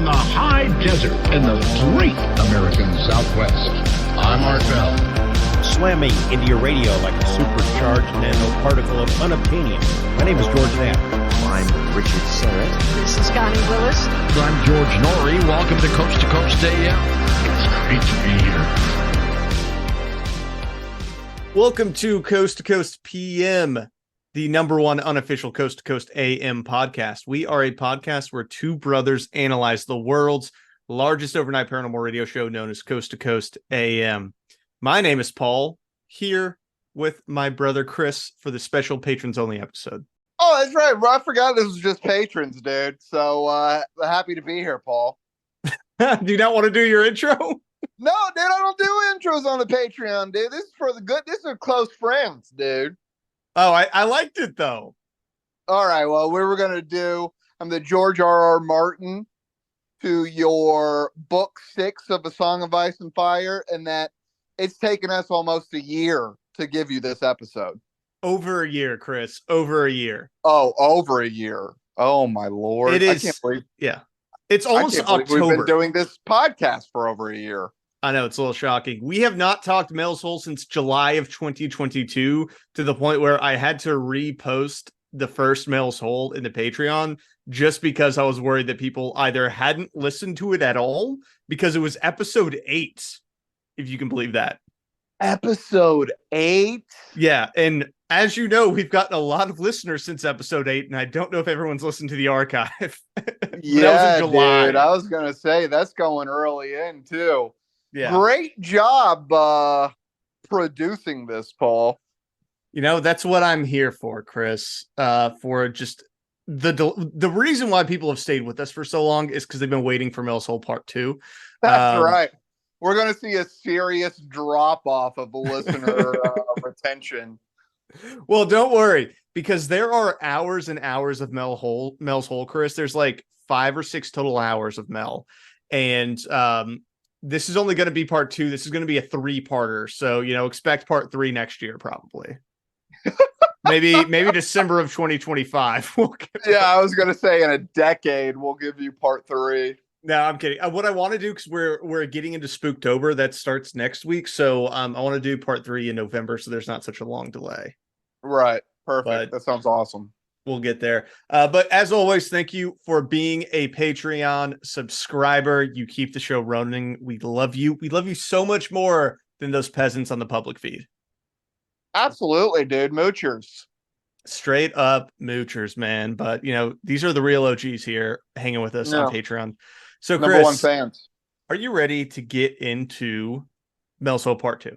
from the high desert in the great American Southwest. I'm Art Bell. Slamming into your radio like a supercharged nanoparticle of unobtainium. My name is George Knapp. I'm Richard Serrett. This is Connie Willis. I'm George Norrie. Welcome to Coast AM. It's great to be here. Welcome to Coast PM, the number one unofficial Coast AM podcast. We are a podcast where two brothers analyze the world's largest overnight paranormal radio show known as Coast AM. My name is Paul, here with my brother Chris for the special patrons only episode. Oh, that's right. Well, I forgot this was just patrons, dude. So happy to be here, Paul. Do you not want to do your intro? No, dude, I don't do intros on the Patreon, dude. This is for the good. This is close friends, dude. Oh, I liked it, though. All right, well, we were going to do, I'm the George R.R. Martin to your book 6 of A Song of Ice and Fire, and that it's taken us almost a year to give you this episode. Over a year, Chris. Over a year. Oh, over a year. Oh, my Lord. It is. I can't believe, yeah. It's almost October. We've been doing this podcast for over a year. I know, it's a little shocking. We have not talked Mel's Hole since July of 2022 to the point where I had to repost the first Mel's Hole in the Patreon just because I was worried that people either hadn't listened to it at all because it was episode 8, if you can believe that. Episode 8? Yeah, and as you know, we've gotten a lot of listeners since episode 8, and I don't know if everyone's listened to the archive. Yeah, that was in July. Dude, I was going to say, that's going early in, too. Yeah. Great job producing this, Paul. You know, that's what I'm here for, Chris. For just the reason why people have stayed with us for so long is because they've been waiting for Mel's Hole Part 2. That's right. We're going to see a serious drop-off of the listener retention. Well, don't worry, because there are hours and hours of Mel's Hole, Chris. There's like 5 or 6 total hours of Mel. And this is only going to be part 2. This is going to be a 3-parter. So, you know, expect part 3 next year, probably. maybe December of 2025. Yeah, I was going to say in a decade, we'll give you part 3. No, I'm kidding. What I want to do, because we're getting into Spooktober, that starts next week. So I want to do part 3 in November, so there's not such a long delay. Right. Perfect. But that sounds awesome. We'll get there. But as always, thank you for being a Patreon subscriber. You keep the show running. We love you. We love you so much more than those peasants on the public feed. Absolutely, dude. Moochers. Straight up moochers, man. But, you know, these are the real OGs here hanging with us on Patreon. So, Chris, number 1 fans. Are you ready to get into Mel's Hole Part 2?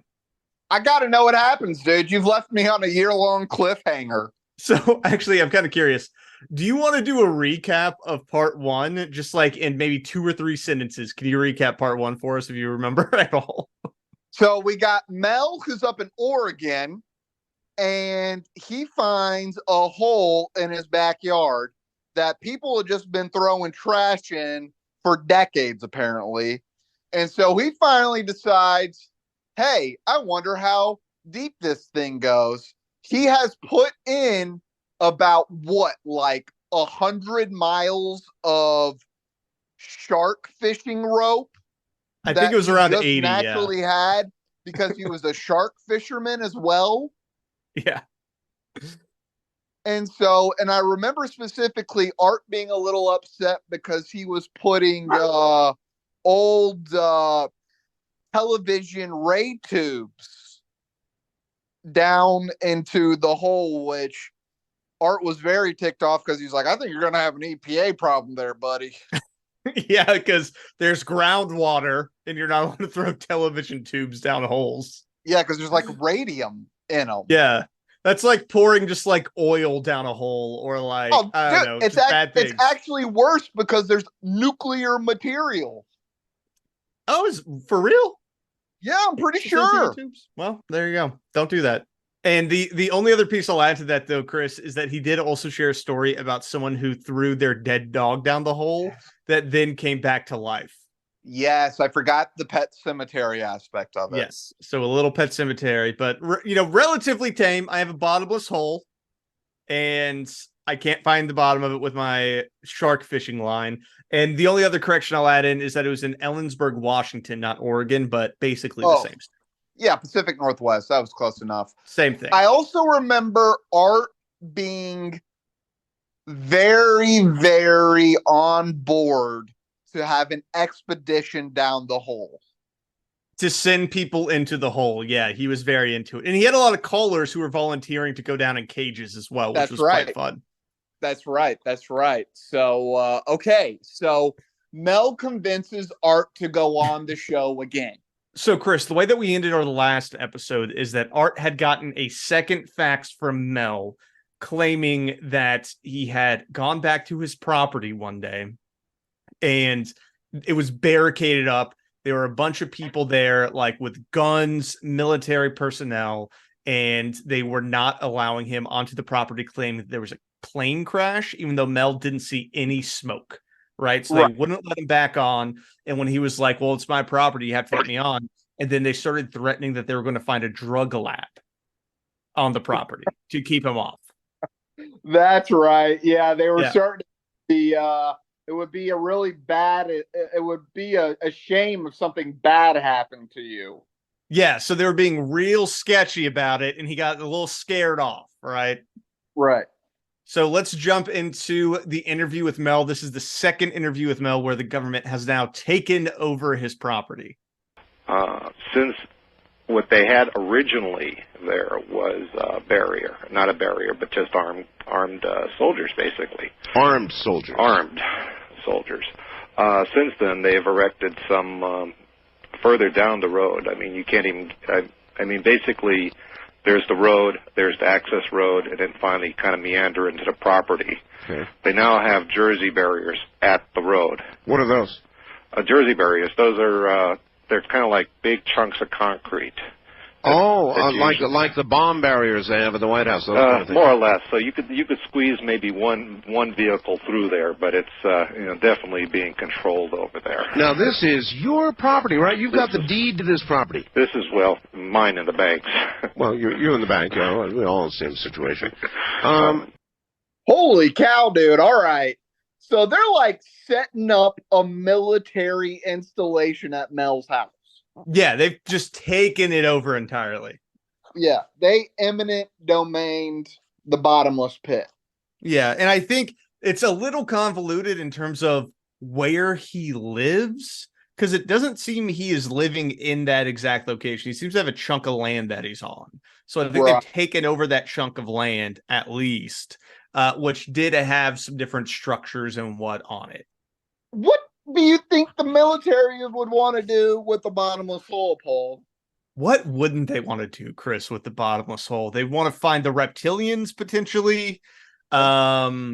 I got to know what happens, dude. You've left me on a year-long cliffhanger. So, actually, I'm kind of curious. Do you want to do a recap of Part 1? Just like in maybe 2 or 3 sentences. Can you recap Part 1 for us if you remember at all? So, we got Mel, who's up in Oregon, and he finds a hole in his backyard that people have just been throwing trash in for decades, apparently. And so he finally decides, hey, I wonder how deep this thing goes. He has put in about like 100 miles of shark fishing rope. I think it was around 80. Naturally had because he was a shark fisherman as well. Yeah. And so, and I remember specifically Art being a little upset because he was putting old television ray tubes down into the hole, which Art was very ticked off because he's like, I think you're going to have an EPA problem there, buddy. Yeah, because there's groundwater and you're not allowed to throw television tubes down holes. Yeah, because there's like radium in them. Yeah. That's like pouring just like oil down a hole or like, I don't know. It's actually worse because there's nuclear material. Oh, is for real? Yeah, I'm pretty sure. Well, there you go. Don't do that. And the only other piece I'll add to that, though, Chris, is that he did also share a story about someone who threw their dead dog down the hole that then came back to life. Yes, I forgot the pet cemetery aspect of it. Yes, so a little pet cemetery, but, you know, relatively tame. I have a bottomless hole, and I can't find the bottom of it with my shark fishing line. And the only other correction I'll add in is that it was in Ellensburg, Washington, not Oregon, but basically the same. Yeah, Pacific Northwest. That was close enough. Same thing. I also remember Art being very, very on board to have an expedition down the hole. To send people into the hole. Yeah, he was very into it. And he had a lot of callers who were volunteering to go down in cages as well, which was quite fun. That's right. So, okay. So Mel convinces Art to go on the show again. So, Chris, the way that we ended our last episode is that Art had gotten a second fax from Mel claiming that he had gone back to his property one day and it was barricaded up. There were a bunch of people there, like with guns, military personnel, and they were not allowing him onto the property, claiming that there was a plane crash, even though Mel didn't see any smoke. Right. So they wouldn't let him back on. And when he was like, well, it's my property, you have to let me on. And then they started threatening that they were going to find a drug lab on the property to keep him off. That's right. Yeah, they were starting to be, it would be a really bad, it would be a shame if something bad happened to you. Yeah. So they were being real sketchy about it. And he got a little scared off. Right. Right. So let's jump into the interview with Mel. This is the second interview with Mel where the government has now taken over his property. Since what they had originally there was a barrier, not a barrier, but just armed soldiers, basically. Armed soldiers. Armed soldiers. Since then, they've erected some further down the road. I mean, you can't even, I mean, basically, there's the road, there's the access road, and then finally kind of meander into the property. Okay. They now have Jersey barriers at the road. What are those? Jersey barriers, those are, they're kind of like big chunks of concrete. Like the bomb barriers they have at the White House. Those kind of things. More or less. So you could squeeze maybe one vehicle through there, but it's definitely being controlled over there. Now this is your property, right? You've got the deed to this property. This is mine and the bank's. Well, you're in the bank. We're all in the same situation. Holy cow, dude! All right, so they're like setting up a military installation at Mel's house. Yeah, they've just taken it over entirely. Yeah, they eminent domained the bottomless pit. Yeah, and I think it's a little convoluted in terms of where he lives, because it doesn't seem he is living in that exact location. He seems to have a chunk of land that he's on. So I think they've taken over that chunk of land at least, which did have some different structures and what on it. What do you think the military would want to do with the bottomless hole, Paul? What wouldn't they want to do, Chris, with the bottomless hole? They want to find the reptilians potentially. But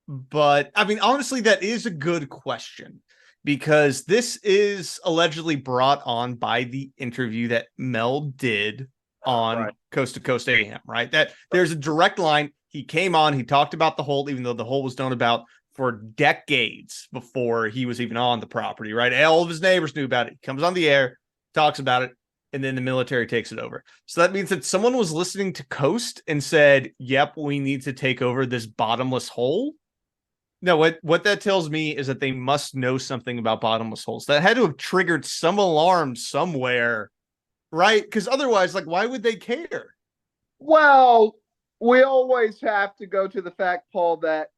I mean, honestly, that is a good question because this is allegedly brought on by the interview that Mel did on Coast to Coast AM, right? That there's a direct line. He came on, he talked about the hole, even though the hole was known about for decades before he was even on the property, right? All of his neighbors knew about it. He comes on the air, talks about it, and then the military takes it over. So that means that someone was listening to Coast and said, yep, we need to take over this bottomless hole. No, what that tells me is that they must know something about bottomless holes. That had to have triggered some alarm somewhere, right? Because otherwise, like, why would they care? Well, we always have to go to the fact, Paul, that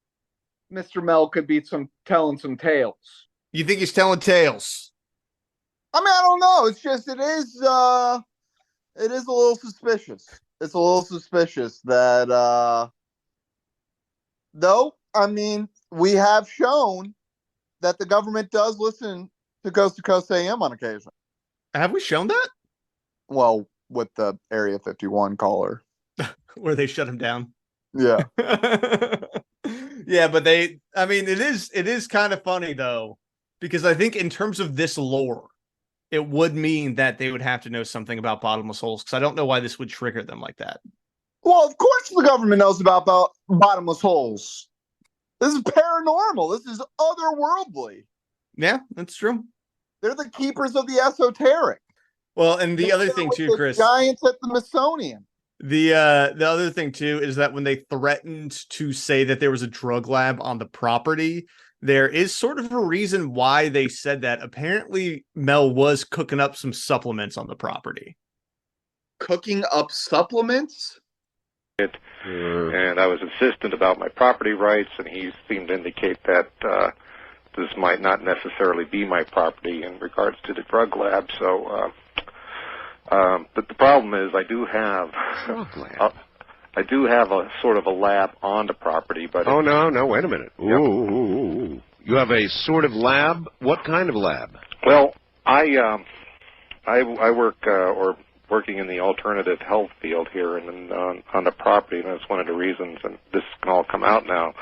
Mr. Mel could be telling some tales. You think he's telling tales? I mean, I don't know. It's just it is a little suspicious. It's a little suspicious that though, I mean, we have shown that the government does listen to Coast AM on occasion. Have we shown that? Well, with the Area 51 caller. Where they shut him down. Yeah. Yeah, but it is kind of funny though, because I think in terms of this lore, it would mean that they would have to know something about bottomless holes, because I don't know why this would trigger them like that. Well, of course the government knows about bottomless holes. This is paranormal. This is otherworldly. Yeah, that's true. They're the keepers of the esoteric. Well, and the other thing too, Chris. Giants at the Smithsonian. The other thing too is that when they threatened to say that there was a drug lab on the property, there is sort of a reason why they said that. Apparently, Mel was cooking up some supplements on the property. Cooking up supplements? And I was insistent about my property rights, and he seemed to indicate that this might not necessarily be my property in regards to the drug lab. So, but the problem is, I do have a sort of a lab on the property. But no, wait a minute. Yep. Ooh. You have a sort of lab? What kind of lab? Well, I work working in the alternative health field here and on the property, and that's one of the reasons, and this can all come out now.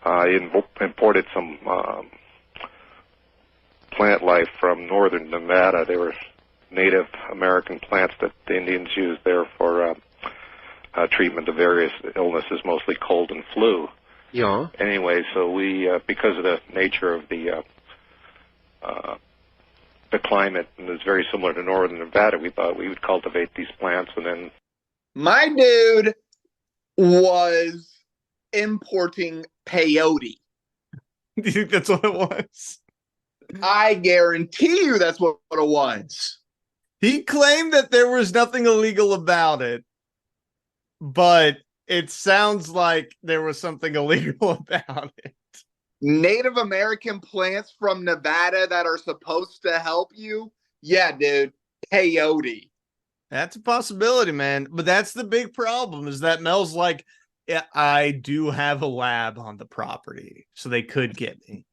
I imported some plant life from northern Nevada. They were Native American plants that the Indians used there for treatment of various illnesses, mostly cold and flu. Yeah. Anyway, so we, because of the nature of the climate, and it's very similar to northern Nevada, we thought we would cultivate these plants, and then My dude was importing peyote. Do you think that's what it was? I guarantee you that's what it was. He claimed that there was nothing illegal about it, but it sounds like there was something illegal about it. Native American plants from Nevada that are supposed to help you? Yeah, dude. Peyote. That's a possibility, man. But that's the big problem, is that Mel's like, yeah, I do have a lab on the property, so they could get me.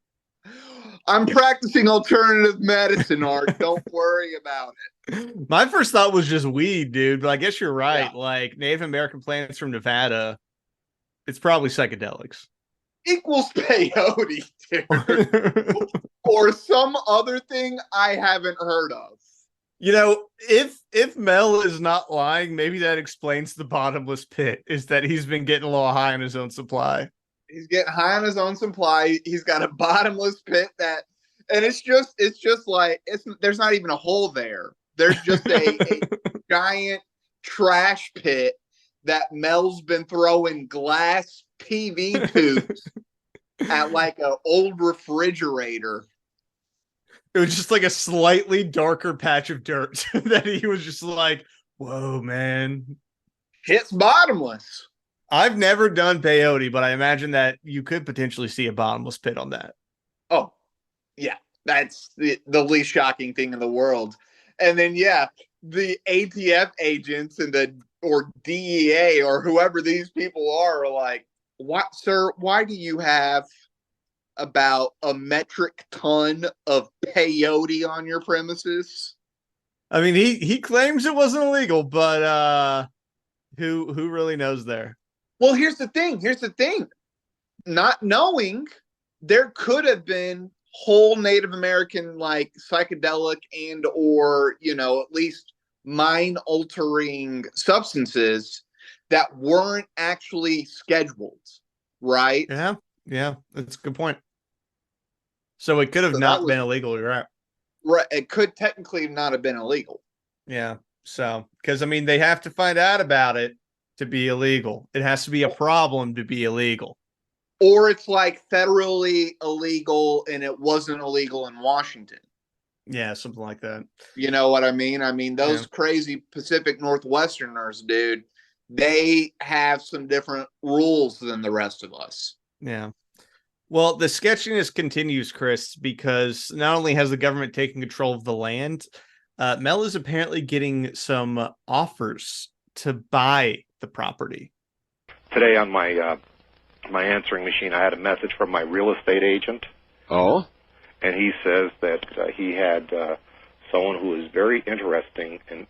I'm practicing alternative medicine, Art. Don't worry about it. My first thought was just weed, dude, but I guess you're right. Yeah. Like, Native American plants from Nevada, it's probably psychedelics. Equals peyote, dude. Or some other thing I haven't heard of. You know, if Mel is not lying, maybe that explains the bottomless pit, is that he's been getting a little high on his own supply. He's getting high on his own supply. He's got a bottomless pit and it's just like, there's not even a hole there. There's just a giant trash pit that Mel's been throwing glass PV tubes at like an old refrigerator. It was just like a slightly darker patch of dirt that he was just like, whoa, man. It's bottomless. I've never done peyote, but I imagine that you could potentially see a bottomless pit on that. Oh, yeah. That's the least shocking thing in the world. And then, yeah, the ATF agents or DEA or whoever these people are like, what, sir, why do you have about a metric ton of peyote on your premises? I mean, he claims it wasn't illegal, but who really knows there? Well, here's the thing. Not knowing, there could have been whole Native American like psychedelic and or, at least mind altering substances that weren't actually scheduled, right? Yeah, that's a good point. So it could have not been illegal, you're right. Right, it could technically not have been illegal. Yeah, so, because, I mean, they have to find out about it to be illegal. It has to be a problem to be illegal. Or it's like federally illegal and it wasn't illegal in Washington. Yeah, something like that. You know what I mean? I mean, those crazy Pacific Northwesterners, dude, they have some different rules than the rest of us. Yeah. Well, the sketchiness continues, Chris, because not only has the government taken control of the land, Mel is apparently getting some offers to buy the property. Today on my answering machine, I had a message from my real estate agent. Oh? And he says that he had someone who is very interested in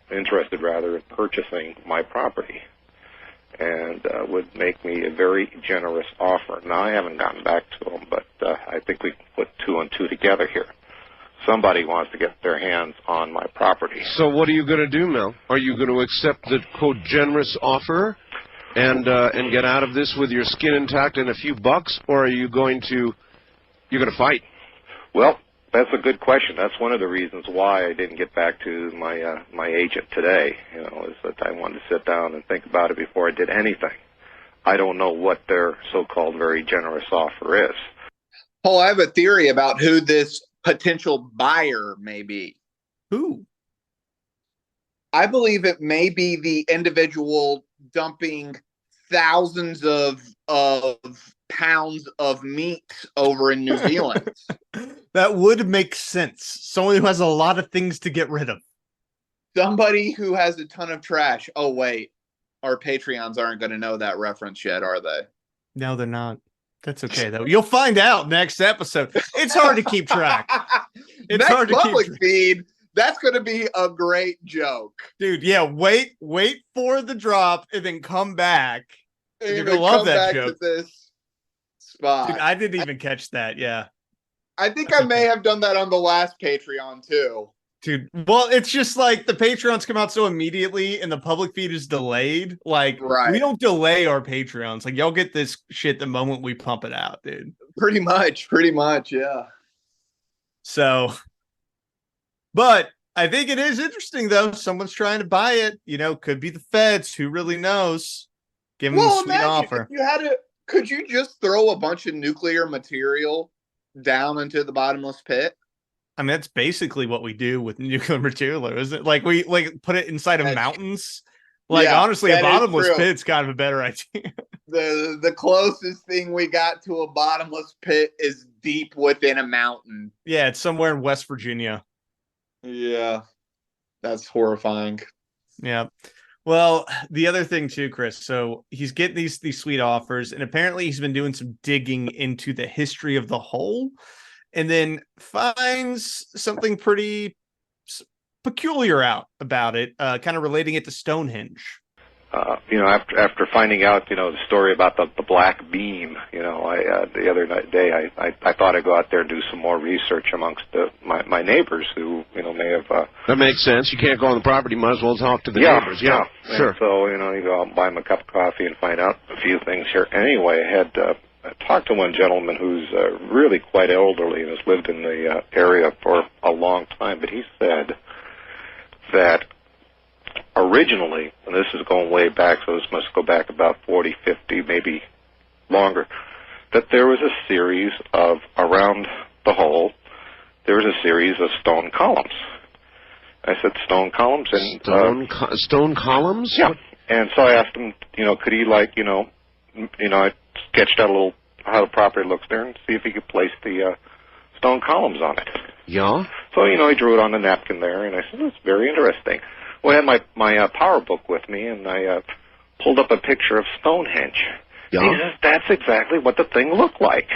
purchasing my property, and would make me a very generous offer. Now, I haven't gotten back to him, but I think we can put two and two together here. Somebody wants to get their hands on my property. So what are you going to do, Mel? Are you going to accept the, quote, generous offer and get out of this with your skin intact and a few bucks, or are you going to fight? Well, That's a good question. That's one of the reasons why I didn't get back to my agent today. Is that I wanted to sit down and think about it before I did anything. I don't know what their so-called very generous offer is. Paul, I have a theory about who this potential buyer may be. Who? I believe it may be the individual dumping thousands of pounds of meat over in New Zealand. That would make sense. Someone who has a lot of things to get rid of. Somebody who has a ton of trash. Oh, wait. Our Patreons aren't going to know that reference yet, are they? No, they're not. That's okay, though. You'll find out next episode. It's hard to keep track. It's Next hard to keep public track. feed, that's going to be a great joke. Dude, yeah, wait for the drop and then come back. And You're going to love come that back joke. to this spot. Dude, I didn't even catch that, yeah. I think I may have done that on the last Patreon, too. Dude, well, it's just like the Patreons come out so immediately and the public feed is delayed. Like, Right. we don't delay our Patreons. Like, y'all get this shit the moment we pump it out, dude. Pretty much, yeah. So, but I think it is interesting, though. Someone's trying to buy it. Could be the feds. Who really knows? Give them a sweet offer. If you had could you just throw a bunch of nuclear material down into the bottomless pit? I mean, that's basically what we do with nuclear material, isn't it? Like, we put it inside of mountains. Like, Yeah, honestly, a that is bottomless true. pit's kind of a better idea. The closest thing we got to a bottomless pit is deep within a mountain. Yeah, it's somewhere in West Virginia. Yeah, that's horrifying. Yeah. Well, the other thing too, Chris, so he's getting these sweet offers, and apparently he's been doing some digging into the history of the hole, and then finds something pretty peculiar out about it, kind of relating it to Stonehenge. After finding out, the story about the black beam, the other day I thought I'd go out there and do some more research amongst my neighbors who, may have. That makes sense. You can't go on the property. Might as well talk to the neighbors. Yeah, sure. And so, you go out and buy them a cup of coffee and find out a few things here. Anyway, I had talked to one gentleman who's really quite elderly and has lived in the area for a long time, but he said that originally, and this is going way back, so this must go back about 40, 50, maybe longer, that there was a series of, around the hole, there was a series of stone columns. I said, stone columns? And stone columns? Yeah. And so I asked him, could he, I sketched out a little how the property looks there and see if he could place the stone columns on it. Yeah? So, he drew it on the napkin there, and I said, that's very interesting. Well, I had my power book with me, and I pulled up a picture of Stonehenge. Yeah. He says, that's exactly what the thing looked like.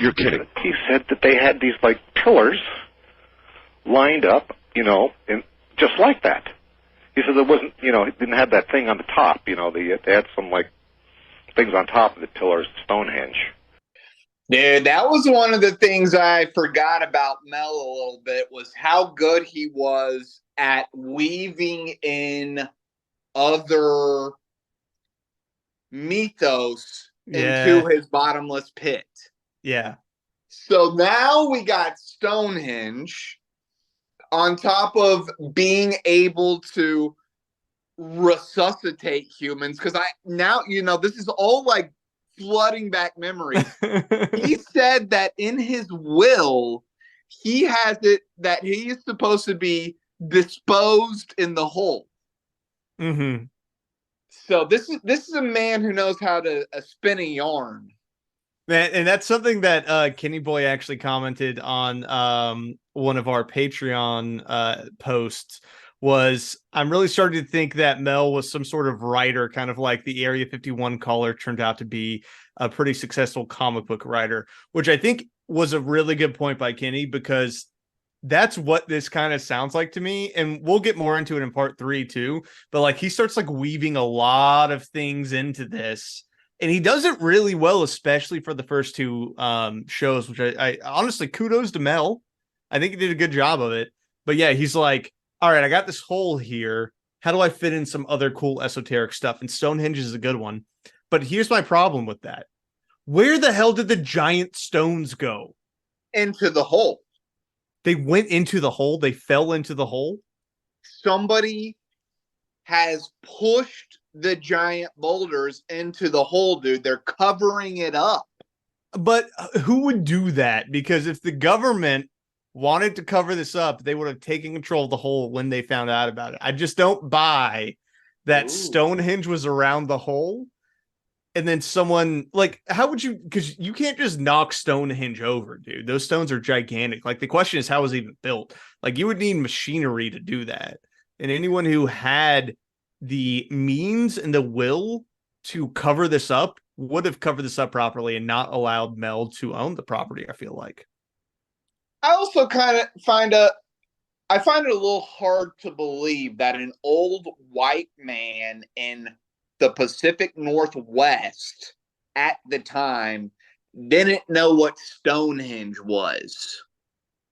You're kidding. He said that they had these, pillars lined up, and just like that. He said it wasn't, it didn't have that thing on the top, they had some, things on top of the pillars of Stonehenge. Dude, that was one of the things I forgot about Mel a little bit, was how good he was at weaving in other mythos into his bottomless pit. Yeah. So now we got Stonehenge on top of being able to resuscitate humans. Because this is all flooding back memories. He said that in his will, he has it that he is supposed to be disposed in the hole. Mm-hmm. So this is a man who knows how to spin a yarn. And that's something that Kenny Boy actually commented on one of our Patreon posts. Was I'm really starting to think that Mel was some sort of writer, kind of like the Area 51 caller turned out to be a pretty successful comic book writer, which I think was a really good point by Kenny, because that's what this kind of sounds like to me. And we'll get more into it in part 3 too. But he starts weaving a lot of things into this, and he does it really well, especially for the first 2 shows, which I honestly, kudos to Mel. I think he did a good job of it. But yeah, he's like, all right, I got this hole here. How do I fit in some other cool esoteric stuff? And Stonehenge is a good one. But here's my problem with that. Where the hell did the giant stones go? Into the hole. They went into the hole. They fell into the hole. Somebody has pushed the giant boulders into the hole, dude. They're covering it up. But who would do that? Because if the government wanted to cover this up, they would have taken control of the hole when they found out about it. I just don't buy that Stonehenge was around the hole. And then someone, like, how would you, because you can't just knock Stonehenge over, dude. Those stones are gigantic. Like, the question is, how was it even built? Like, you would need machinery to do that. And anyone who had the means and the will to cover this up would have covered this up properly and not allowed Mel to own the property, I feel like. I also kind of find it a little hard to believe that an old white man in the Pacific Northwest at the time didn't know what Stonehenge was.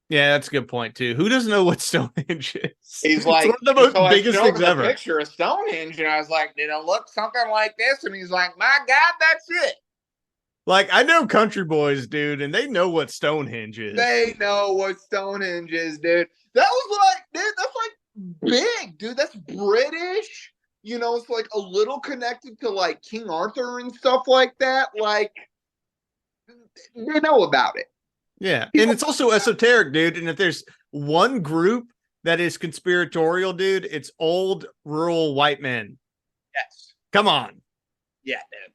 Yeah, that's a good point too. Who doesn't know what Stonehenge is? He's like, it's one of the most so biggest things ever. Picture of Stonehenge, and I was like, did it look something like this? And he's like, my God, that's it. Like, I know country boys, dude, and they know what Stonehenge is. They know what Stonehenge is, dude. That was like, dude, that's like big, dude. That's British. You know, it's like a little connected to like King Arthur and stuff like that. Like, they know about it. Yeah, and it's also esoteric, dude. And if there's one group that is conspiratorial, dude, it's old rural white men. Yes. Come on. Yeah, dude.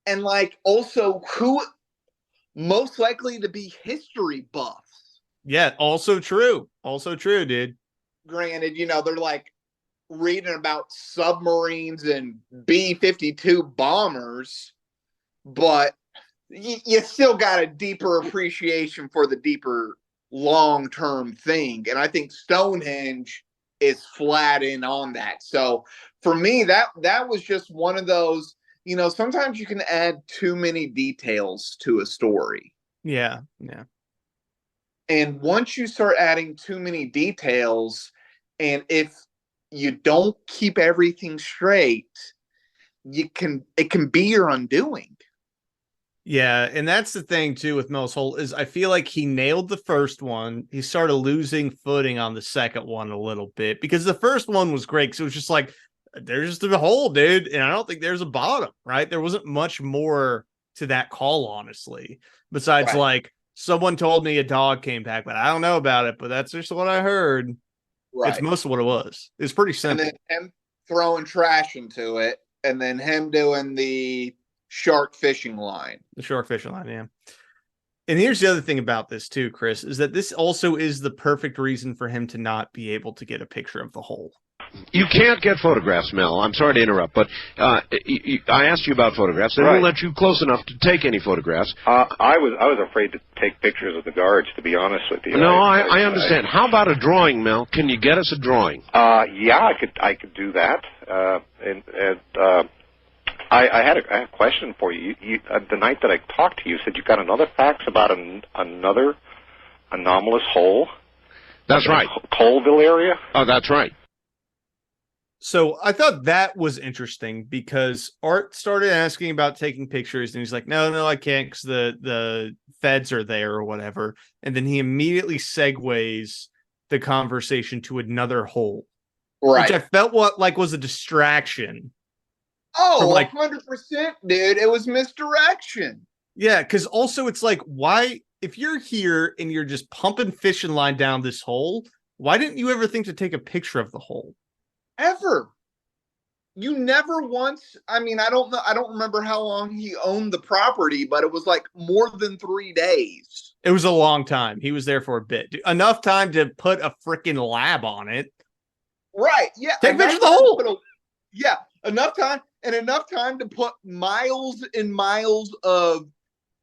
And like, also, who most likely to be history buffs? Yeah, also true. Also true, dude. Granted, you know, they're like reading about submarines and B-52 bombers, but you still got a deeper appreciation for the deeper long-term thing. And I think Stonehenge is flat in on that. So for me, that was just one of those, you know, sometimes you can add too many details to a story. Yeah, yeah. And once you start adding too many details, and if you don't keep everything straight, it can be your undoing. Yeah, and that's the thing too with Mel's Hole is I feel like he nailed the first one. He started losing footing on the second one a little bit because the first one was great because it was just like there's just a hole, dude, and I don't think there's a bottom, right? There wasn't much more to that call, honestly, besides like someone told me a dog came back, but I don't know about it, but that's just what I heard. Right. It's most of what it was. It's pretty simple. And then him throwing trash into it, and then him doing the shark fishing line. The shark fishing line, yeah. And here's the other thing about this too, Chris, is that this also is the perfect reason for him to not be able to get a picture of the hole. You can't get photographs, Mel. I'm sorry to interrupt, but I asked you about photographs. They won't let you close enough to take any photographs. I was afraid to take pictures of the guards, to be honest with you. No, I understand. How about a drawing, Mel? Can you get us a drawing? Yeah, I could do that. I had a question for you. The night that I talked to you, said you got another fax about another anomalous hole. That's right. Colville area. Oh, that's right. So I thought that was interesting because Art started asking about taking pictures and he's like, no, I can't because the feds are there or whatever. And then he immediately segues the conversation to another hole, which I felt was a distraction. Oh, like 100%, dude. It was misdirection. Yeah, because also it's like, why, if you're here and you're just pumping fishing line down this hole, why didn't you ever think to take a picture of the hole? Ever. You never once, I mean, I don't know, I don't remember how long he owned the property, but it was like more than 3 days. It was a long time. He was there for a bit. Enough time to put a freaking lab on it. Right, yeah. Take pictures of the hole. Yeah, enough time to put miles and miles of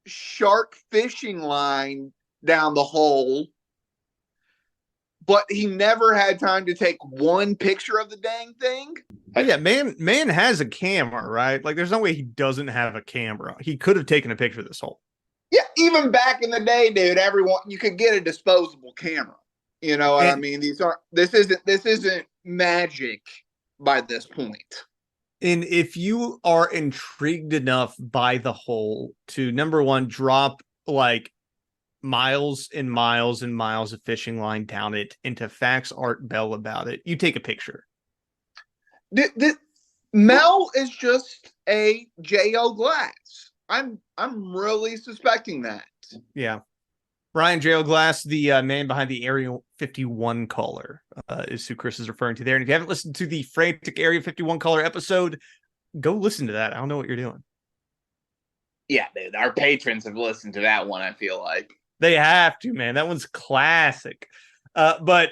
shark fishing line down the hole. But he never had time to take one picture of the dang thing. Yeah, man has a camera, right? Like, there's no way he doesn't have a camera. He could have taken a picture of this hole. Yeah, even back in the day, dude, you could get a disposable camera. You know what I mean? This isn't magic by this point. And if you are intrigued enough by the hole to, number one, drop like miles and miles and miles of fishing line down it into fax Art Bell about it. You take a picture. Mel is just a J.O. Glass. I'm really suspecting that. Yeah. Brian J.O. Glass, the man behind the Area 51 caller, is who Chris is referring to there. And if you haven't listened to the Frantic Area 51 caller episode, go listen to that. I don't know what you're doing. Yeah, dude, our patrons have listened to that one, I feel like. They have to, man. That one's classic. But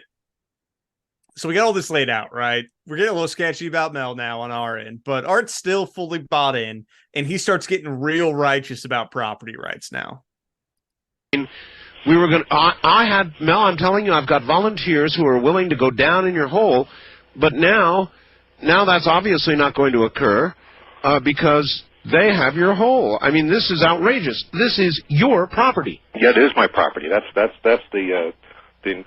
so we got all this laid out, right? We're getting a little sketchy about Mel now on our end, but Art's still fully bought in, and he starts getting real righteous about property rights now. We were going. I had Mel. I'm telling you, I've got volunteers who are willing to go down in your hole, but now that's obviously not going to occur because they have your hole. I mean, this is outrageous. This is your property. Yeah, it is my property. That's the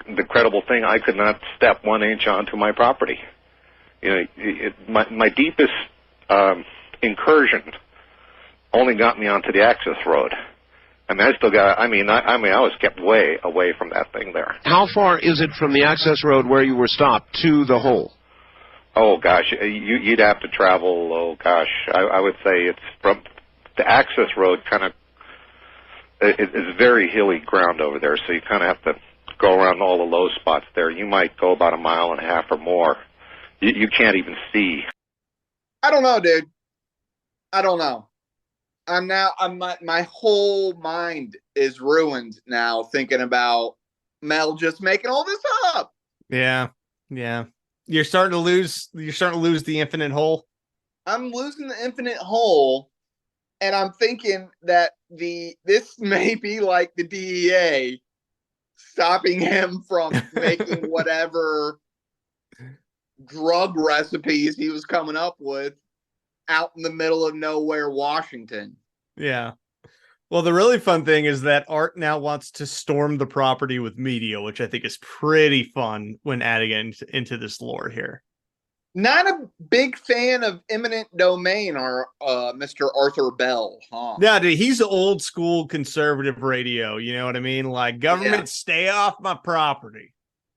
incredible thing. I could not step 1 inch onto my property. You know, my deepest incursion only got me onto the access road. I mean, I still got. I was kept way away from that thing there. How far is it from the access road where you were stopped to the hole? Oh gosh, you'd have to travel. Oh gosh, I would say it's from the access road. Kind of, it's very hilly ground over there, so you kind of have to go around all the low spots there. You might go about 1.5 miles or more. You can't even see. I don't know, dude. I don't know. My whole mind is ruined now thinking about Mel just making all this up. Yeah. You're starting to lose the infinite hole. I'm losing the infinite hole, and I'm thinking that this may be like the DEA stopping him from making whatever drug recipes he was coming up with out in the middle of nowhere, Washington. Yeah. Well, the really fun thing is that Art now wants to storm the property with media, which I think is pretty fun when adding into this lore here. Not a big fan of eminent domain or Mr. Arthur Bell, huh? Yeah, dude, he's old school conservative radio. You know what I mean? Like, government, stay off my property.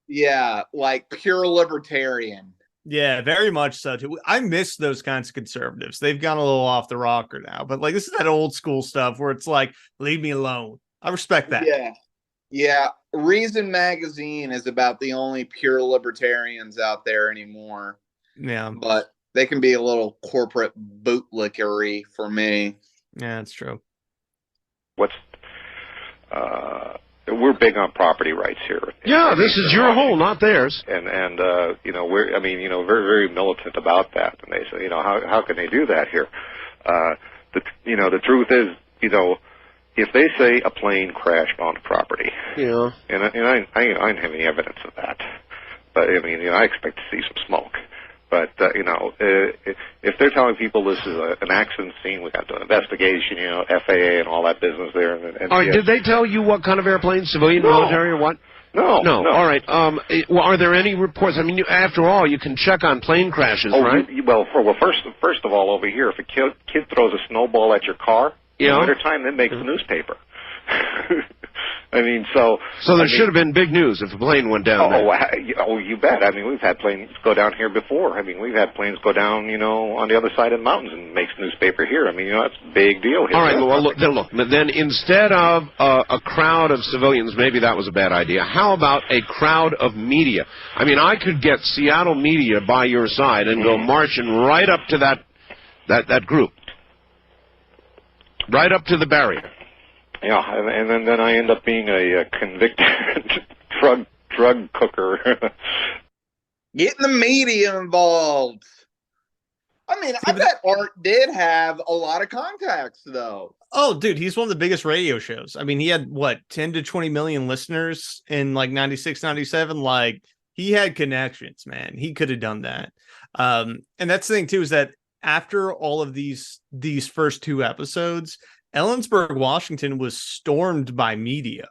Yeah, like pure libertarian. Yeah, very much so too. I miss those kinds of conservatives. They've gone a little off the rocker now, but like this is that old school stuff where it's like, leave me alone. I respect that. Yeah. Reason Magazine is about the only pure libertarians out there anymore. Yeah, but they can be a little corporate bootlickery for me. Yeah, that's true. We're big on property rights here. Yeah, this is your hole, not theirs. And we're very, very militant about that. And they say, how can they do that here? The truth is, if they say a plane crashed on property, yeah, and I don't have any evidence of that, but I expect to see some smoke. But if they're telling people this is an accident scene, we got to do an investigation, FAA and all that business there. And all right, did they tell you what kind of airplane, civilian, military, or what? No. All right. Well, are there any reports? I mean, after all, you can check on plane crashes, right? First of all, over here, if a kid throws a snowball at your car in the wintertime, it makes the newspaper. So there should have been big news if a plane went down there. You bet. We've had planes go down here before. We've had planes go down, on the other side of the mountains and makes newspaper here. That's a big deal here. All right, well, look. Then instead of a crowd of civilians, maybe that was a bad idea. How about a crowd of media? I could get Seattle media by your side and go marching right up to that group. Right up to the barrier. Yeah, and then I end up being a convicted drug cooker. Getting the media involved. I bet Art did have a lot of contacts, though. Oh, dude, he's one of the biggest radio shows. He had, 10 to 20 million listeners in, 96, 97? He had connections, man. He could have done that. And that's the thing, too, is that after all of these first 2 episodes, Ellensburg, Washington was stormed by media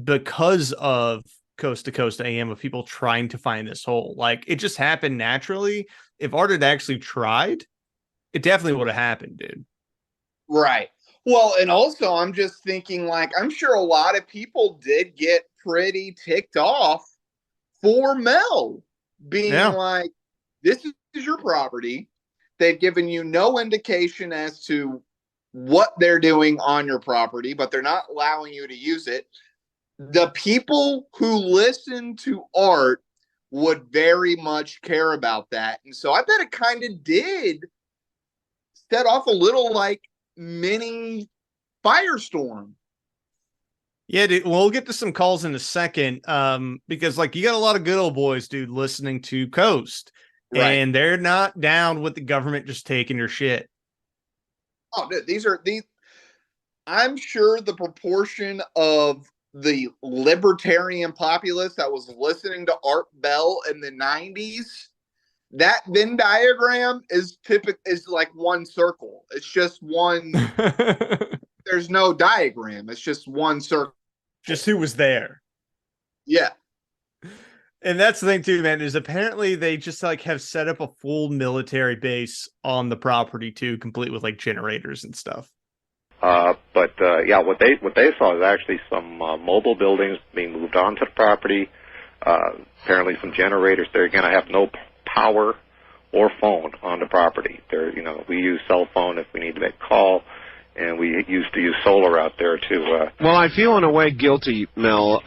because of Coast to Coast AM, of people trying to find this hole. It just happened naturally. If Art had actually tried, it definitely would have happened, dude. Right. Well, and also I'm just thinking, like, I'm sure a lot of people did get pretty ticked off for Mel being Yeah. like, this is your property. They've given you no indication as to what they're doing on your property, but they're not allowing you to use it. The people who listen to Art would very much care about that. And so I bet it kind of did set off a little like mini firestorm. Yeah, dude, we'll get to some calls in a second. Because like you got a lot of good old boys, dude, listening to Coast. Right. And they're not down with the government just taking your shit. Oh, dude, these. I'm sure the proportion of the libertarian populace that was listening to Art Bell in the 90s, that Venn diagram is like one circle. It's just one. There's no diagram. It's just one circle. Just who was there. Yeah. And that's the thing too, man, is apparently they just like have set up a full military base on the property too, complete with like generators and stuff. But what they saw is actually some mobile buildings being moved onto the property. Apparently, some generators. They're going to have no power or phone on the property. We use cell phone if we need to make a call, and we used to use solar out there too. Well, I feel in a way guilty, Mel,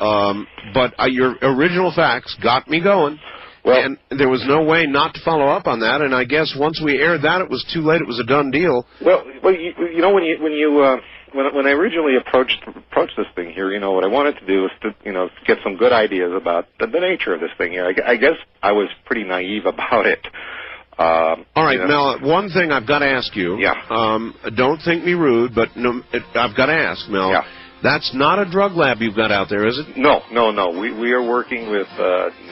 but your original facts got me going. Well, and there was no way not to follow up on that, and I guess once we aired that, it was too late. It was a done deal. Well, when I originally approached this thing here, what I wanted to do was to get some good ideas about the nature of this thing here. I guess I was pretty naive about it. All right, Mel, one thing I've got to ask you. Yeah. Don't think me rude, but I've got to ask, Mel. Yeah. That's not a drug lab you've got out there, is it? No. We are working with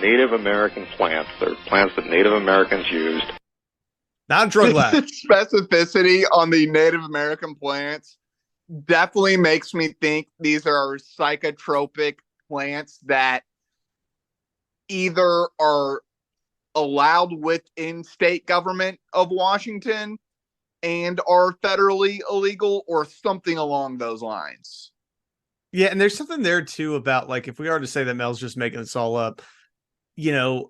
Native American plants. They're plants that Native Americans used. Not a drug lab. Specificity on the Native American plants definitely makes me think these are psychotropic plants that either are allowed within state government of Washington and are federally illegal or something along those lines. Yeah, and there's something there too about like if we are to say that Mel's just making this all up, the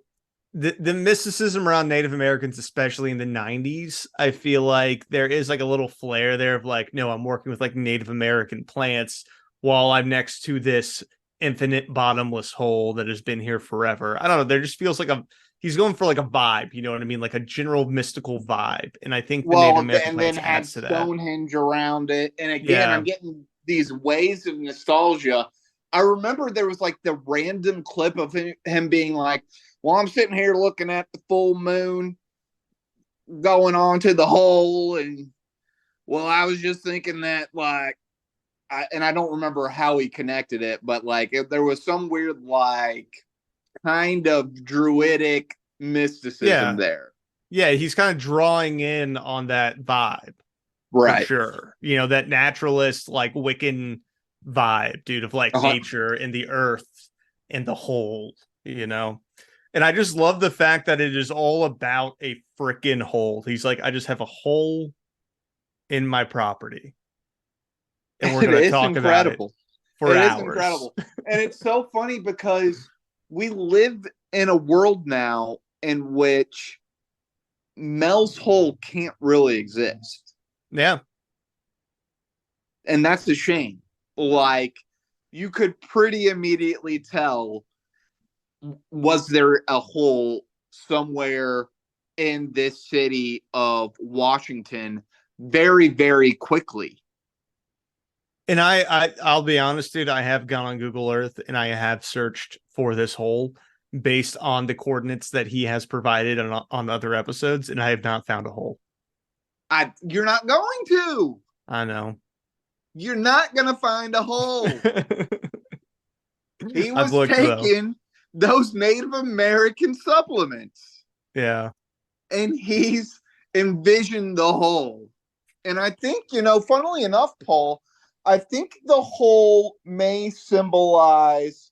mysticism around Native Americans, especially in the 90s, I feel like there is like a little flair there of like, no, I'm working with like Native American plants while I'm next to this infinite bottomless hole that has been here forever. I don't know. There just feels like he's going for like a vibe, you know what I mean? Like a general mystical vibe. And I think the Native American and plants then had adds to that. Stonehenge around it. And again, Yeah. I'm getting these waves of nostalgia. I remember there was like the random clip of him being like, well, I'm sitting here looking at the full moon going on to the hole. And well, I was just thinking that like, I don't remember how he connected it, but like there was some weird, like kind of druidic mysticism there. Yeah. He's kind of drawing in on that vibe. Right. For sure. That naturalist, like Wiccan vibe, dude, of like nature and the earth and the whole, And I just love the fact that it is all about a freaking hole. He's like, I just have a hole in my property. And we're going to talk about it for hours. It is incredible. And it's so funny because we live in a world now in which Mel's hole can't really exist. Yeah. And that's a shame. Like, you could pretty immediately tell, was there a hole somewhere in this city of Washington very, very quickly. And I'll be honest, dude, I have gone on Google Earth and I have searched for this hole based on the coordinates that he has provided on other episodes, and I have not found a hole. You're not going to. I know. You're not going to find a hole. He was taking those Native American supplements. Yeah. And he's envisioned the hole. And I think, funnily enough, Paul, I think the hole may symbolize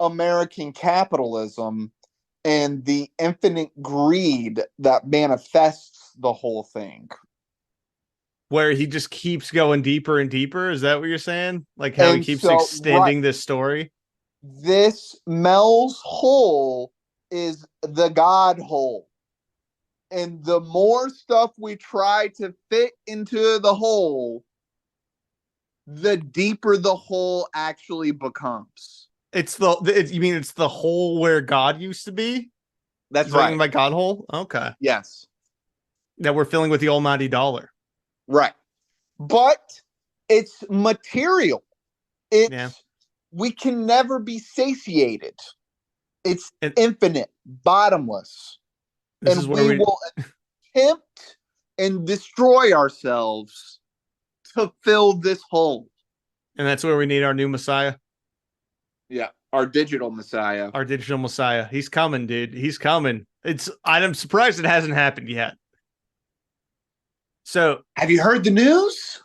American capitalism and the infinite greed that manifests the whole thing. where he just keeps going deeper and deeper. Is that what you're saying? Like how he And keeps so, extending right. this story? This Mel's hole is the God hole. And the more stuff we try to fit into the hole, the deeper the hole actually becomes. You mean it's the hole where God used to be? That's Is that what you right. mean by God hole? Okay. Yes. That we're filling with the almighty dollar. Right. But it's material. It's we can never be satiated. It's infinite, bottomless. This And is where we will attempt and destroy ourselves to fill this hole. and that's where we need our new Messiah. Yeah, our digital Messiah. Our digital Messiah. He's coming, dude. He's coming. I'm surprised it hasn't happened yet. So, have you heard the news?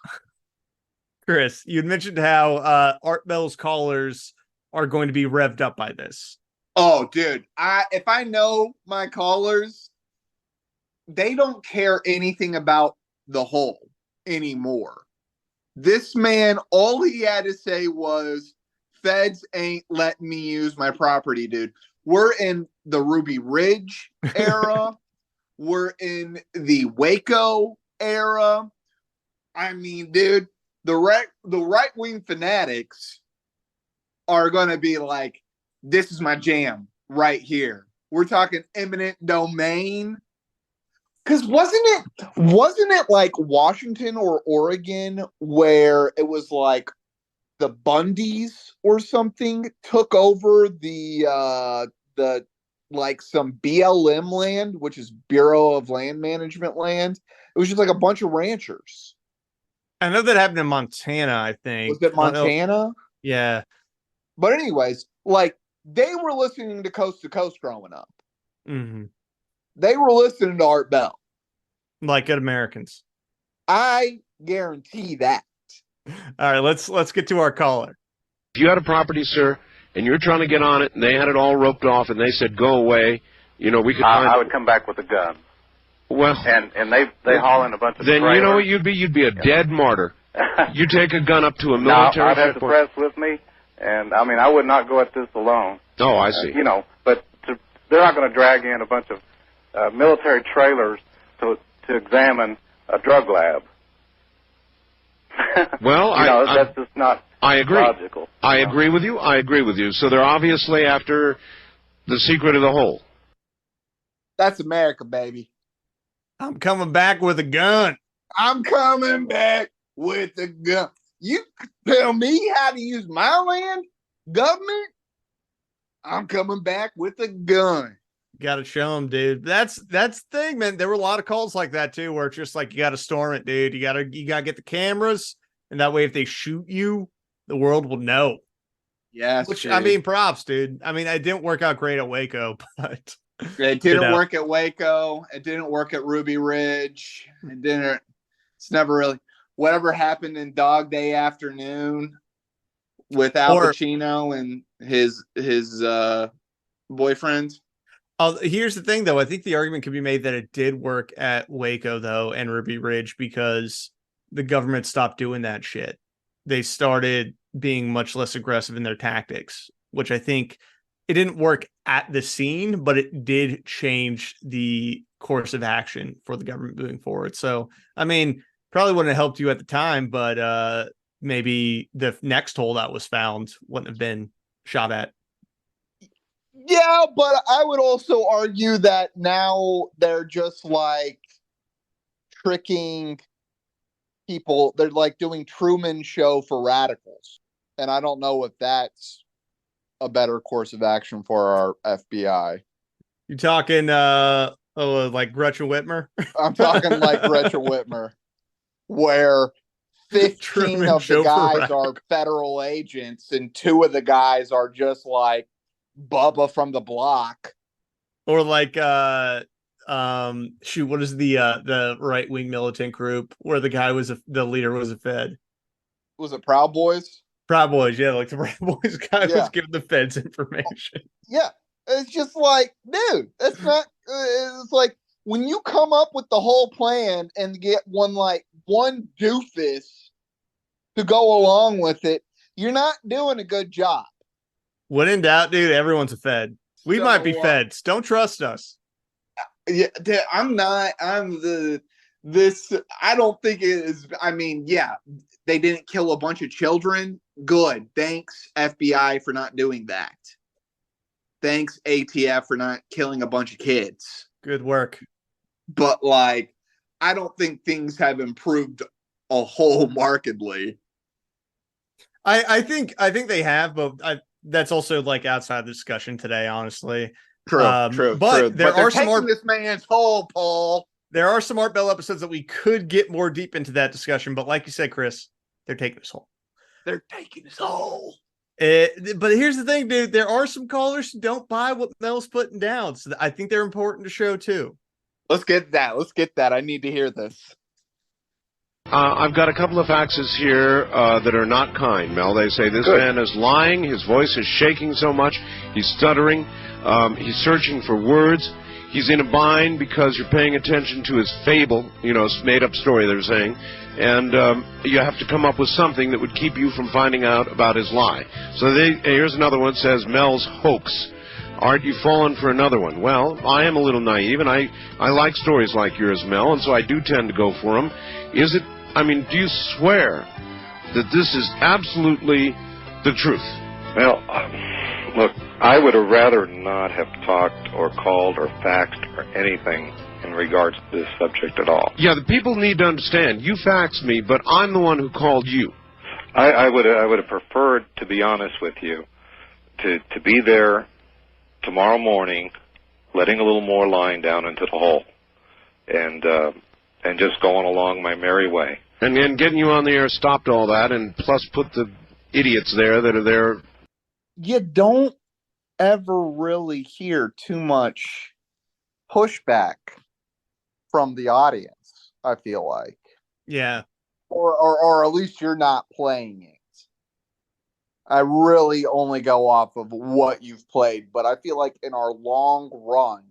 Chris, you'd mentioned how Art Bell's callers are going to be revved up by this. Oh, dude. If I know my callers, they don't care anything about the hole anymore. This man, all he had to say was, feds ain't letting me use my property, dude. We're in the Ruby Ridge era. We're in the Waco era. I mean, dude, the right-wing fanatics are going to be like, this is my jam right here. We're talking eminent domain. Because wasn't it like Washington or Oregon where it was like the Bundys or something took over the like some BLM land, which is Bureau of Land Management land. It was just like a bunch of ranchers. I know that happened in Montana, I think. Was it Montana? Yeah. But anyways, like they were listening to Coast growing up. Mm-hmm. They were listening to Art Bell. Like good Americans. I guarantee that. All right, let's get to our caller. If you had a property, sir, and you're trying to get on it, and they had it all roped off, and they said, go away, we could find... I would come back with a gun. Well... And they haul in a bunch of then trailers. you know what you'd be? You'd be a dead martyr. You take a gun up to a military... No, I'd have the press with me, and, I mean, I would not go at this alone. Oh, I see. But they're not going to drag in a bunch of military trailers to examine a drug lab. Well, that's just not logical. I agree with you. I agree with you. So they're obviously after the secret of the hole. That's America, baby. I'm coming back with a gun. I'm coming back with a gun. You tell me how to use my land, government? I'm coming back with a gun. Got to show them, dude. That's the thing, man. There were a lot of calls like that too, where it's just like you got to storm it, dude. You got to get the cameras, and that way, if they shoot you, the world will know. Yes, which dude. I mean, props, dude. I mean, it didn't work out great at Waco, but it didn't work at Waco. It didn't work at Ruby Ridge. It didn't. It's never really whatever happened in Dog Day Afternoon with Al Pacino and his boyfriend. Here's the thing, though. I think the argument could be made that it did work at Waco, though, and Ruby Ridge because the government stopped doing that shit. They started being much less aggressive in their tactics, which I think it didn't work at the scene, but it did change the course of action for the government moving forward. So, I mean, probably wouldn't have helped you at the time, but maybe the next hole that was found wouldn't have been shot at. Yeah, but I would also argue that now they're just like tricking people. They're like doing Truman Show for radicals. And I don't know if that's a better course of action for our FBI. You talking like Gretchen Whitmer? I'm talking like Gretchen Whitmer, where 15 Truman of Show the guys for are federal agents and 2 of the guys are just like Bubba from the block. Or like shoot, what is the right-wing militant group where the guy was the leader was a Fed? Was it Proud Boys? Proud Boys, yeah, like the Proud Boys guy was giving the feds information. Yeah. It's just like, dude, that's not it's like when you come up with the whole plan and get one like one doofus to go along with it, you're not doing a good job. When in doubt, dude, everyone's a Fed. We So, might be Feds. Don't trust us. Yeah, I'm not. I don't think it is. I mean, yeah, they didn't kill a bunch of children. Good. Thanks, FBI, for not doing that. Thanks, ATF, for not killing a bunch of kids. Good work. But, like, I don't think things have improved a whole markedly. I think they have, but that's also like outside the discussion today, honestly. True. But there are some taking this man's whole, Paul. There are some Art Bell episodes that we could get more deep into that discussion, but like you said, Chris, they're taking us home. They're taking us home. But here's the thing, dude. There are some callers who don't buy what Mel's putting down, so I think they're important to show too. Let's get that. I need to hear this. I've got a couple of faxes here that are not kind, Mel. They say this man is lying. His voice is shaking so much. He's stuttering. He's searching for words. He's in a bind because you're paying attention to his fable, made-up story, they're saying. And you have to come up with something that would keep you from finding out about his lie. So here's another one that says, Mel's hoax. Aren't you fallen for another one? Well, I am a little naive, and I like stories like yours, Mel, and so I do tend to go for them. Do you swear that this is absolutely the truth? Well, look, I would have rather not have talked or called or faxed or anything in regards to this subject at all. Yeah, the people need to understand. You faxed me, but I'm the one who called you. I would have preferred, to be honest with you, to be there tomorrow morning, letting a little more line down into the hole, and just going along my merry way. And then getting you on the air stopped all that, and plus put the idiots there that are there. You don't ever really hear too much pushback from the audience, I feel like. Yeah. Or at least you're not playing it. I really only go off of what you've played, but I feel like in our long run,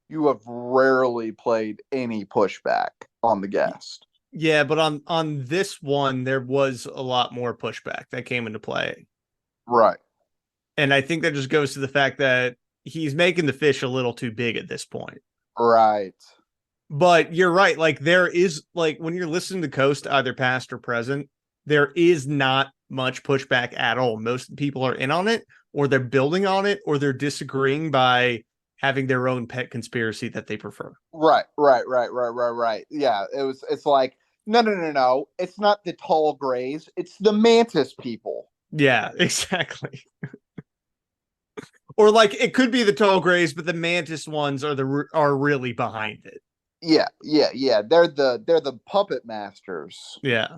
you have rarely played any pushback on the guest. Yeah, but on this one, there was a lot more pushback that came into play. Right. And I think that just goes to the fact that he's making the fish a little too big at this point. Right. But you're right. Like, there is, like, when you're listening to Coast, either past or present, there is not much pushback at all. Most people are in on it, or they're building on it, or they're disagreeing by having their own pet conspiracy that they prefer. Right. Yeah, it's like, no. It's not the tall grays. It's the mantis people. Yeah, exactly. Or like, it could be the tall grays, but the mantis ones are really behind it. Yeah. They're the puppet masters. Yeah.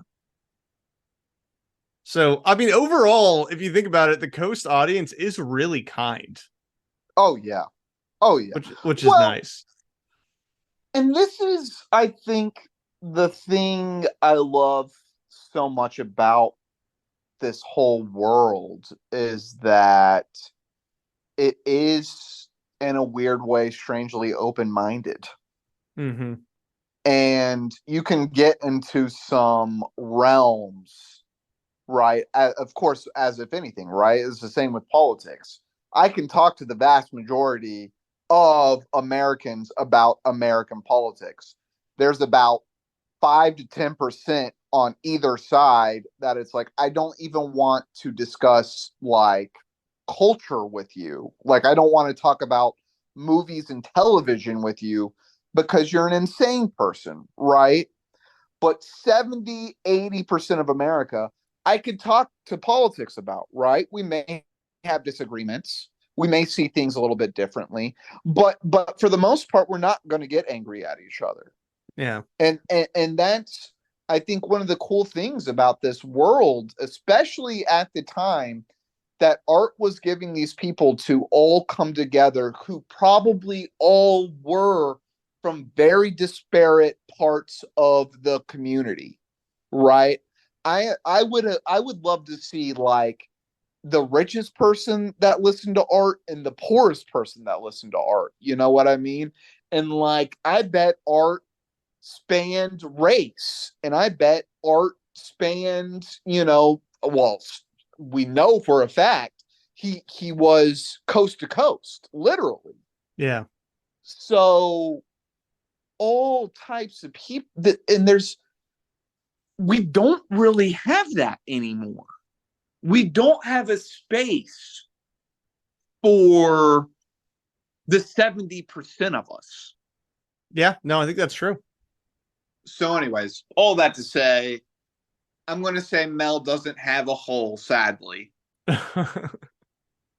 So, I mean, overall, if you think about it, the Coast audience is really kind. Oh yeah. Which is nice. And this is, I think, the thing I love so much about this whole world is that it is, in a weird way, strangely open-minded. Mm-hmm. And you can get into some realms, right? Of course, as if anything, right? It's the same with politics. I can talk to the vast majority of Americans about American politics. There's about 5 to 10% on either side that it's like, I don't even want to discuss like culture with you. Like, I don't want to talk about movies and television with you because you're an insane person, right? But 70, 80% of America, I could talk to politics about, right? We may have disagreements. We may see things a little bit differently, but for the most part, we're not going to get angry at each other. Yeah. And that's, I think, one of the cool things about this world, especially at the time that art was giving these people to all come together who probably all were from very disparate parts of the community, right? I would love to see like the richest person that listened to art and the poorest person that listened to art. You know what I mean? And like, I bet art spanned race. And I bet Art spanned, we know for a fact he was coast to coast, literally. Yeah. So all types of people, we don't really have that anymore. We don't have a space for the 70% of us. Yeah, no, I think that's true. So anyways, all that to say, I'm going to say Mel doesn't have a hole, sadly.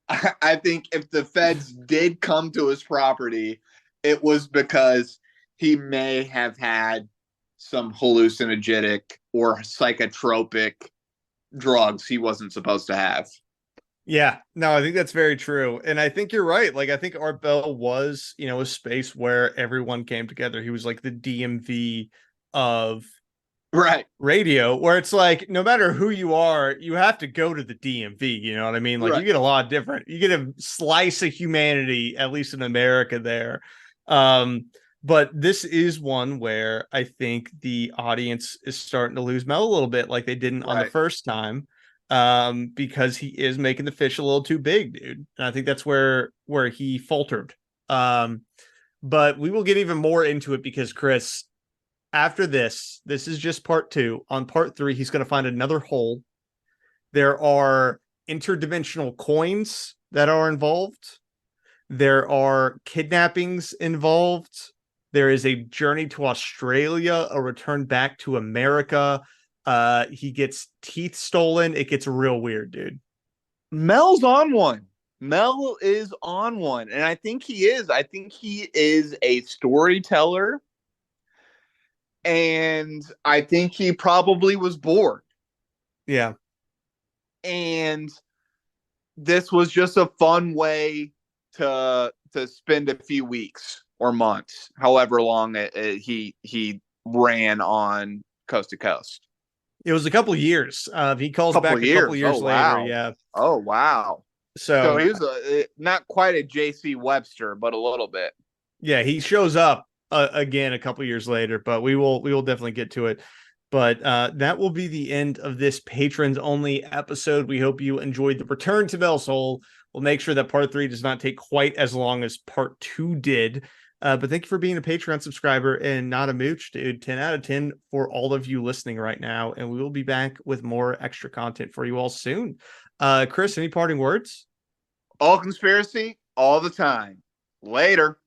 I think if the feds did come to his property, it was because he may have had some hallucinogenic or psychotropic drugs he wasn't supposed to have. Yeah, no, I think that's very true. And I think you're right. Like, I think Art Bell was, a space where everyone came together. He was like the DMV of radio, where it's like, no matter who you are, you have to go to the DMV. You know what I mean? Like, you get a lot of different, you get a slice of humanity, at least in America there. But this is one where I think the audience is starting to lose Mel a little bit, like they didn't on the first time. Because he is making the fish a little too big, dude. And I think that's where he faltered. But we will get even more into it because, Chris, after this is just part 2. On part 3, he's going to find another hole. There are interdimensional coins that are involved. There are kidnappings involved. There is a journey to Australia, a return back to America. He gets teeth stolen. It gets real weird, dude. Mel's on one. Mel is on one. And I think he is. I think he is a storyteller. And I think he probably was bored. Yeah. And this was just a fun way to spend a few weeks or months, however long he ran on Coast to Coast. It was a couple of years. He calls back a couple of years later. Wow. Yeah. Oh, wow. So he was not quite a J.C. Webster, but a little bit. Yeah, he shows up again a couple of years later, but we will definitely get to it. But that will be the end of this patrons only episode. We hope you enjoyed the return to Mel's Hole. We'll make sure that part 3 does not take quite as long as part 2 did. But thank you for being a Patreon subscriber and not a mooch, dude. 10 out of 10 for all of you listening right now. And we will be back with more extra content for you all soon. Chris, any parting words? All conspiracy, all the time. Later.